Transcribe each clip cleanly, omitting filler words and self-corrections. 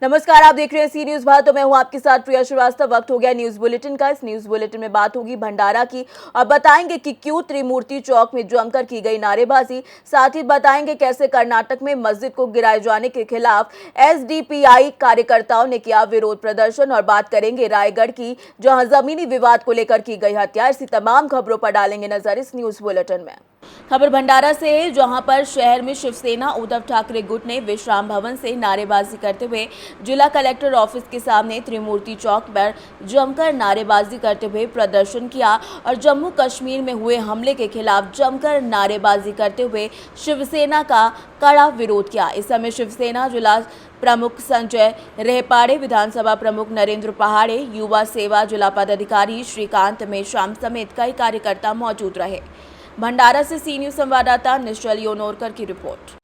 नमस्कार, आप देख रहे हैं सी न्यूज भारत। तो मैं हूं आपके साथ प्रिया श्रीवास्तव। वक्त हो गया न्यूज बुलेटिन का। इस न्यूज बुलेटिन में बात होगी भंडारा की और बताएंगे कि क्यों त्रिमूर्ति चौक में जमकर की गई नारेबाजी। साथ ही बताएंगे कैसे कर्नाटक में मस्जिद को गिराए जाने के खिलाफ एसडीपीआई कार्यकर्ताओं ने किया विरोध प्रदर्शन और बात करेंगे रायगढ़ की, जहां जमीनी विवाद को लेकर की गई हत्या। ऐसी तमाम खबरों पर डालेंगे नजर इस न्यूज बुलेटिन में। खबर भंडारा से है, जहां पर शहर में शिवसेना उद्धव ठाकरे गुट ने विश्राम भवन से नारेबाजी करते हुए जिला कलेक्टर ऑफिस के सामने त्रिमूर्ति चौक पर जमकर नारेबाजी करते हुए प्रदर्शन किया और जम्मू कश्मीर में हुए हमले के खिलाफ जमकर नारेबाजी करते हुए शिवसेना का कड़ा विरोध किया। इस समय शिवसेना जिला प्रमुख संजय रेहपाड़े, विधानसभा प्रमुख नरेंद्र पहाड़े, युवा सेवा जिला पदाधिकारी श्रीकांत मेश्राम समेत कई कार्यकर्ता मौजूद रहे। भंडारा से सी न्यूज संवाददाता निश्चल योनोरकर की रिपोर्ट।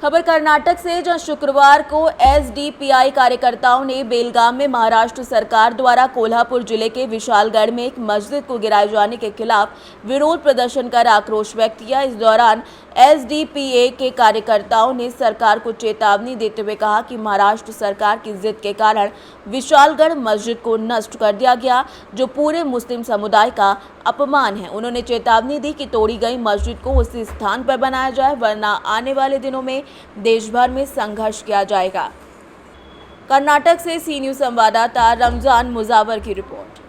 खबर कर्नाटक से, जहां शुक्रवार को एसडीपीआई कार्यकर्ताओं ने बेलगाम में महाराष्ट्र सरकार द्वारा कोल्हापुर जिले के विशालगढ़ में एक मस्जिद को गिराए जाने के खिलाफ विरोध प्रदर्शन कर आक्रोश व्यक्त किया। इस दौरान एसडीपीए के कार्यकर्ताओं ने सरकार को चेतावनी देते हुए कहा कि महाराष्ट्र सरकार की जिद के कारण विशालगढ़ मस्जिद को नष्ट कर दिया गया, जो पूरे मुस्लिम समुदाय का अपमान है। उन्होंने चेतावनी दी कि तोड़ी गई मस्जिद को उसी स्थान पर बनाया जाए, वरना आने वाले दिनों में देश भर में संघर्ष किया जाएगा। कर्नाटक से सी न्यूज संवाददाता रमजान मुजावर की रिपोर्ट।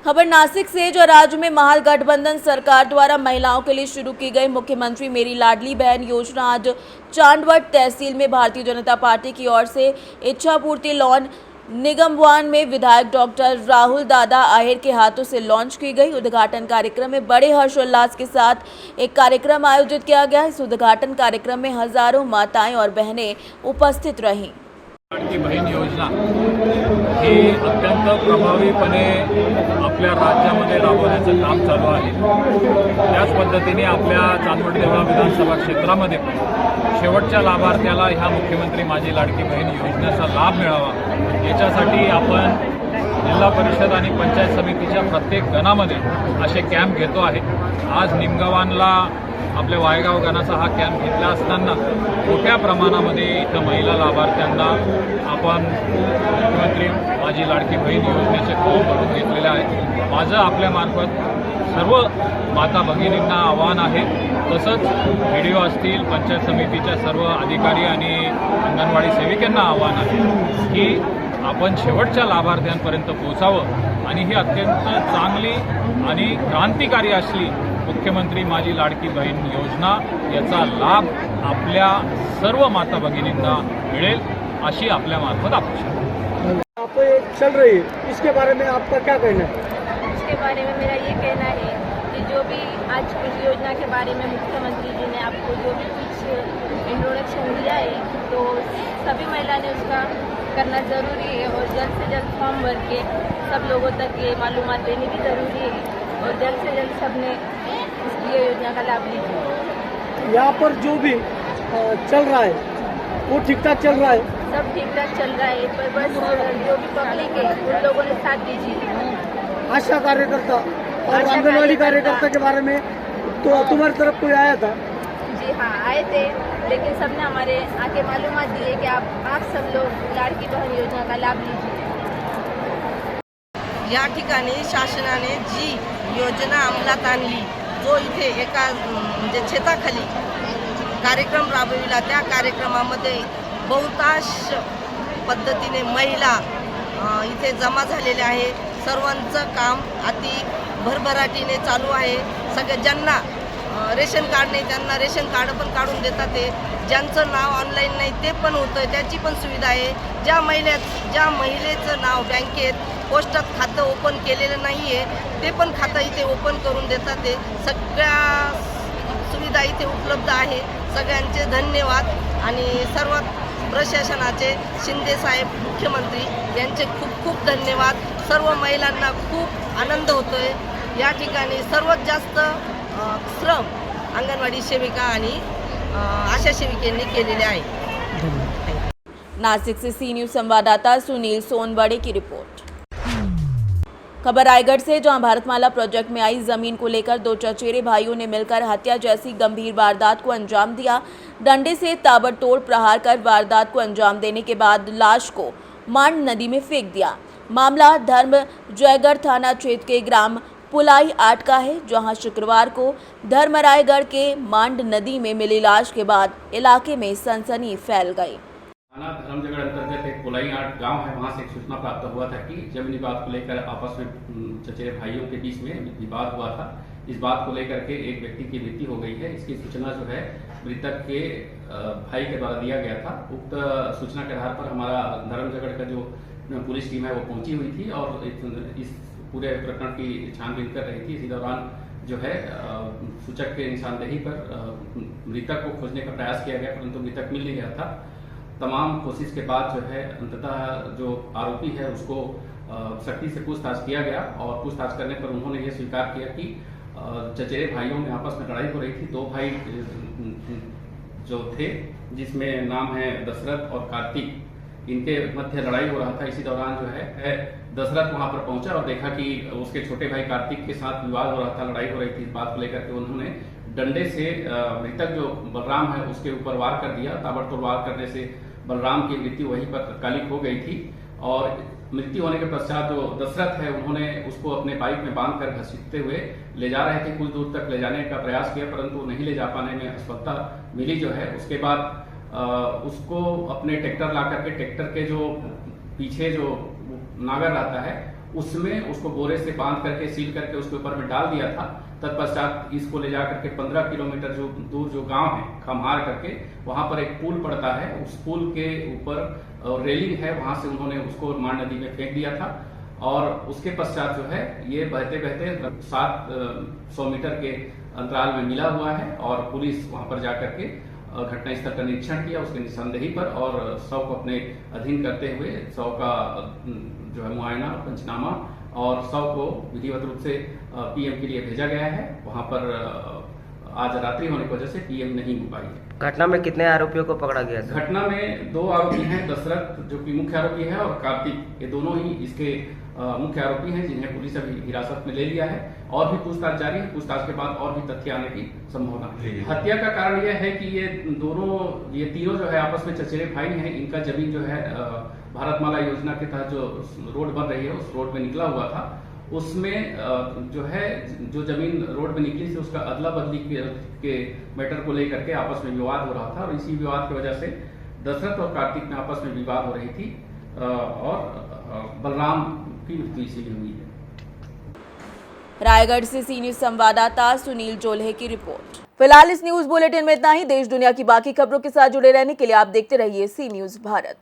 खबर नासिक से, जो राज्य में महागठबंधन सरकार द्वारा महिलाओं के लिए शुरू की गई मुख्यमंत्री मेरी लाडली बहन योजना आज चांदवड तहसील में भारतीय जनता पार्टी की ओर से इच्छापूर्ति लॉन निगमवान में विधायक डॉक्टर राहुल दादा आहेर के हाथों से लॉन्च की गई। उद्घाटन कार्यक्रम में बड़े हर्षोल्लास के साथ एक कार्यक्रम आयोजित किया गया। इस उद्घाटन कार्यक्रम में हजारों माताएं और बहनें उपस्थित रहीं। लाडकी बहीण योजना ही अत्यंत प्रभावीपणे आपल्या राज्यामध्ये राबवण्याचं काम चालू आहे। त्याच पद्धतीने आपल्या चांदवड देवळा विधानसभा क्षेत्रामध्ये शेवटच्या लाभार्थ्याला ह्या मुख्यमंत्री माझी लाडकी बहीण योजनेचा लाभ मिळावा याच्यासाठी आपण जिल्हा परिषद आणि पंचायत समितीच्या प्रत्येक गणामध्ये असे कॅम्प घेतो आहे। आज निमगव्हाणला आपल्या वायगाव गणाचा हा कॅम्प घेतला असताना मोठ्या प्रमाणामध्ये इथं महिला लाभार्थ्यांना आपण मुख्यमंत्री माझी लाडकी बहीण योजनेचे फॉर्म भरून घेतलेले आहे। माझं आपल्यामार्फत सर्व माता भगिनींना आव्हान आहे, तसंच व्हिडिओ असतील, पंचायत समितीच्या सर्व अधिकारी आणि अंगणवाडी सेविकांना आव्हान आहे की आपण शेवटच्या लाभार्थ्यांपर्यंत पोहोचावं आणि ही अत्यंत चांगली आणि क्रांतिकारी असली मुख्यमंत्री माझी लाडकी बहीण योजना याचा लाभ आपल्या सर्व माता भगिनींना मिळेल अशी आपल्यामार्फत अपेक्षा आहे। आप चल रही है, इसके बारे में आपका क्या कहना है? इसके बारे में मेरा ये कहना है कि जो भी आज इस योजना के बारे में मुख्यमंत्री जी ने आपको जो भी कुछ इंट्रोडक्शन दिया है, तो सभी महिला ने उसका करना ज़रूरी है और जल्द से जल्द फॉर्म भर के सब लोगों तक ये मालूमात देनी भी ज़रूरी है और जल्द से जल्द सबने इसकी योजना का लाभ लीजिए। यहाँ पर जो भी चल रहा है वो ठीक ठाक चल रहा है? सब ठीक ठाक चल रहा है, पर बस जो भी पब्लिक है उन लोगों ने साथ दीजिए। आशा कार्यकर्ता और आंगनवाड़ी कार्यकर्ता के बारे में तो तुम्हारी तरफ कोई आया था? जी हाँ, आए थे, लेकिन सबने हमारे आके मालूमात दी है कि आप सब लोग लाडकी बहन योजना का लाभ लीजिए। या ठिकाणी शासनाने जी योजना अंमलात आणली, जो इथे एका म्हणजे छताखाली कार्यक्रम राबविला, त्या कार्यक्रमामध्ये बहुतांश पद्धतीने महिला इथे जमा झालेल्या आहे। सर्वांचं काम अति भरभराटीने चालू आहे। ज्यांना रेशन कार्ड नाही त्यांना रेशन कार्ड पण काढून देतात ते, ज्यांचं नाव ऑनलाईन नाही ते पण होतं, त्याची पण सुविधा आहे। ज्या महिलेचं नाव बँकेत पोस्टात खातं ओपन केलेलं नाही आहे ते पण खातं इथे ओपन करून देतात ते। सगळ्या सुविधा इथे उपलब्ध आहे। सगळ्यांचे धन्यवाद आणि सर्व प्रशासनाचे, शिंदे साहेब मुख्यमंत्री यांचे खूप खूप धन्यवाद। सर्व महिलांना खूप आनंद होतोय। या ठिकाणी सर्वात जास्त श्रम अंगणवाडी सेविका आणि आशा सेविकांनी केलेले आहे। नासिक से सी न्यूज संवाददाता सुनील सोनवड़े की रिपोर्ट। खबर रायगढ़ से, जहां भारतमाला प्रोजेक्ट में आई जमीन को लेकर दो चचेरे भाइयों ने मिलकर हत्या जैसी गंभीर वारदात को अंजाम दिया। डंडे से ताबड़तोड़ प्रहार कर वारदात को अंजाम देने के बाद लाश को मांड नदी में फेंक दिया। मामला धर्म जयगढ़ थाना क्षेत्र के ग्राम पुलाई 8 का है, जहां शुक्रवार को धर्मरायगढ़ के मांड नदी में मिली लाश के बाद इलाके में सनसनी फैल गई। थाना धर्मजगढ़ अंतर्गत एक पुलाई 8 गांव है, वहां से एक सूचना प्राप्त हुआ था कि जमीन विवाद को लेकर आपस में चचेरे भाइयों के बीच में विवाद हुआ था। इस बात को लेकर के एक व्यक्ति की मृत्यु हो गई है। इसकी सूचना जो है मृतक के भाई के द्वारा दिया गया था। उक्त सूचना के आधार पर हमारा धर्मजगढ़ का जो पुलिस टीम है वो पहुंची हुई थी और इस पूरे प्रकरण की छानबीन कर रही थी। इसी दौरान जो है सूचक के निशानदेही पर मृतक को खोजने का प्रयास किया गया, परंतु मृतक मिल नहीं गया था। तमाम कोशिश के बाद जो है अंततः जो आरोपी है उसको सख्ती से पूछताछ किया गया और पूछताछ करने पर उन्होंने ये स्वीकार किया कि चचेरे भाइयों में आपस में लड़ाई हो रही थी। दो भाई जो थे, जिसमें नाम है दशरथ और कार्तिक, इनके मध्य लड़ाई हो रहा था। इसी दौरान जो है दशरथ वहां पर पहुंचा और देखा कि उसके छोटे भाई कार्तिक के साथ विवाद हो रहा था, लड़ाई हो रही थी। इस बात को लेकर के उन्होंने डंडे से मृतक जो बलराम है उसके ऊपर वार कर दिया। ताबड़तोड़ वार करने से बलराम की मृत्यु वहीं पर तात्कालिक हो गई थी और मृत्यु होने के पश्चात जो दशरथ है उन्होंने उसको अपने बाइक में बांधकर घसीटते हुए ले जा रहे थे। कुछ दूर तक ले जाने का प्रयास किया, परंतु नहीं ले जा पाने में असफलता मिली जो है। उसके बाद उसको अपने ट्रैक्टर ला करके ट्रैक्टर के जो पीछे जो नागर रहता है उसमें उसको बोरे से बांध करके सील करके उसके ऊपर में डाल दिया था। तत्पश्चात इसको ले जा करके 15 किलोमीटर जो दूर जो गांव है खमहार करके, वहां पर एक पुल पड़ता है, उस पुल के ऊपर रेलिंग है, वहां से उन्होंने उसको मांड नदी में फेंक दिया था। और उसके पश्चात जो है ये बहते बहते 700 मीटर के अंतराल में मिला हुआ है और पुलिस वहां पर जाकर के घटनास्थल का निरीक्षण किया उसके निशानदेही पर और शव को अपने अधीन करते हुए शव का जो है मुआयना, पंचनामा और शव को विधिवत रूप से पीएम के लिए भेजा गया है। वहां पर आज रात्रि होने की वजह से पीएम नहीं हो पाई है। घटना में कितने आरोपियों को पकड़ा गया था? घटना में 2 आरोपी हैं, दशरथ जो कि मुख्य आरोपी है और कार्तिक, ये दोनों ही इसके मुख्य आरोपी हैं जिन्हें पुलिस अभी हिरासत में ले लिया है और भी पूछताछ जारी है। पूछताछ के बाद और भी तथ्य आने की संभावना है। हत्या का कारण यह है कि ये तीनों जो है आपस में चचेरे भाई हैं। इनका जमीन जो है भारतमाला योजना के तहत जो रोड बन रही है उस रोड में निकला हुआ था। उसमें जो है जो जमीन रोड में निकली थी उसका अदला बदली के मैटर को लेकर के आपस में विवाद हो रहा था और इसी विवाद की वजह से दशरथ और कार्तिक में आपस में विवाद हो रही थी और बलराम की मृत्यु इसीलिए हुई है। रायगढ़ से सी न्यूज संवाददाता सुनील जोल्हे की रिपोर्ट। फिलहाल इस न्यूज बुलेटिन में इतना ही। देश दुनिया की बाकी खबरों के साथ जुड़े रहने के लिए आप देखते रहिए सी न्यूज भारत।